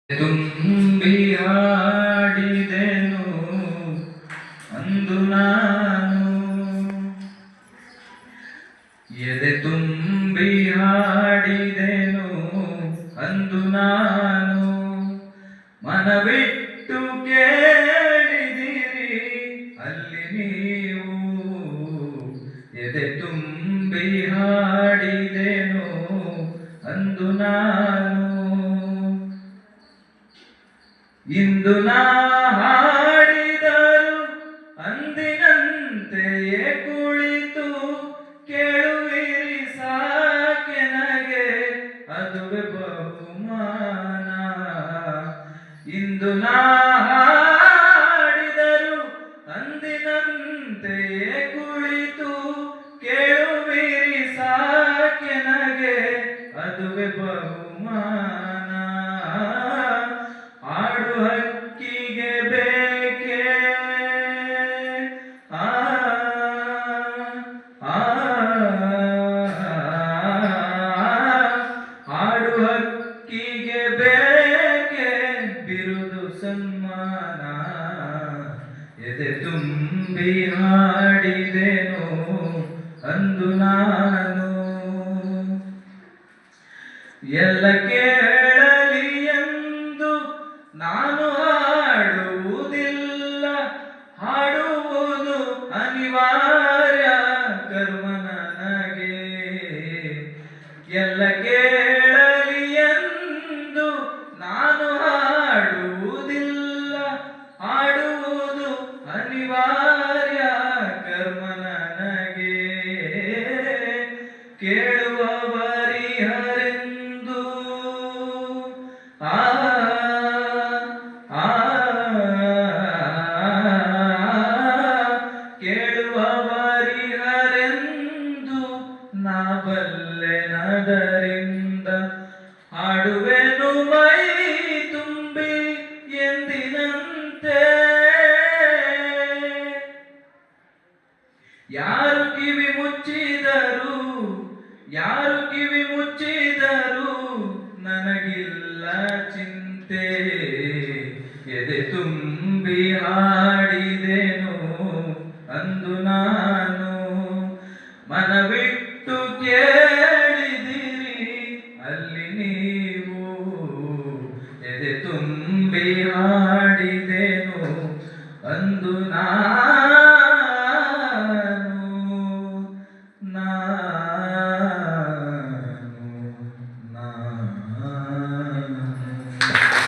ತುಂಬಿ ಹಾಡಿದೆನು ಅಂದು ನಾನು ಎದೆ ತುಂಬಿ ಹಾಡಿದೆನು ಅಂದು ನಾನು ಮನವಿಟ್ಟು ಕೇಳಿದಿರಿ ಅಲ್ಲಿ ನೀವು ಎದೆ ತುಂಬಿ ಹಾಡಿದೆನು ಅಂದು ನಾನು ಇಂದು ನಾ ಹಾಡಿದರು ಅಂದಿನಂತೆಯೇ ಕುಳಿತು ಕೇಳುವಿರಿ ಸಾಕೆ ನಗೆ ಅದುವೆ ಬಹುಮಾನ. ಇಂದು ನಾ ಹಾಡಿದರು ಅಂದಿನಂತೆಯೇ ಕುಳಿತು ಕೇಳುವಿರಿ ಸಾಕೆ ನಗೆ ಅದುವೆ ಬಹುಮಾನ. ಆಡು ಹಕ್ಕಿಗೆ ಬೇಕೆ ಆಡು ಹಕ್ಕಿಗೆ ಬೇಕೆ ಬಿರುದು ಸನ್ಮಾನ. ಎದೆ ತುಂಬಿ ಹಾಡಿದೆನು ಅಂದು ನಾನು ಎಲ್ಲ ಕೇಳಲಿ ಎಂದು ನಾನು ಹಾಡುವುದಿಲ್ಲ, ಹಾಡುವುದು ಅನಿವಾರ್ಯ ಕರ್ಮ ನನಗೆ. ಎಲ್ಲ ಕೇಳಲಿ ಎಂದು ನಾನು ಹಾಡುವುದಿಲ್ಲ, ಹಾಡುವುದು ಅನಿವಾರ್ಯ ಕರ್ಮ ನನಗೆ. ಕೇಳುವವರಿಹರೆಂದು ಕೇಳುವವರಿಹರೆಂದು ನಾ ಬಲ್ಲೆನದರಿಂದ ಹಾಡುವೆನು ಮೈ ತುಂಬಿ ಎಂದಿನಂತೆ. ಯಾರು ಕಿವಿ ಮುಚ್ಚಿದರು, ಯಾರು ಕಿವಿ ಮುಚ್ಚಿದರು ನನಗಿಲ್ಲ ಚಿಂತೆ. ಎದೆ ತುಂಬಿ ಹಾಡಿದೆನು ಅಂದು ನಾನು ಮನವಿಟ್ಟು ಕೇಳಿದಿರಿ ಅಲ್ಲಿ ನೀವು ಎದೆ ತುಂಬಿ ಹಾಡಿದೆನು ಅಂದು ನಾನು.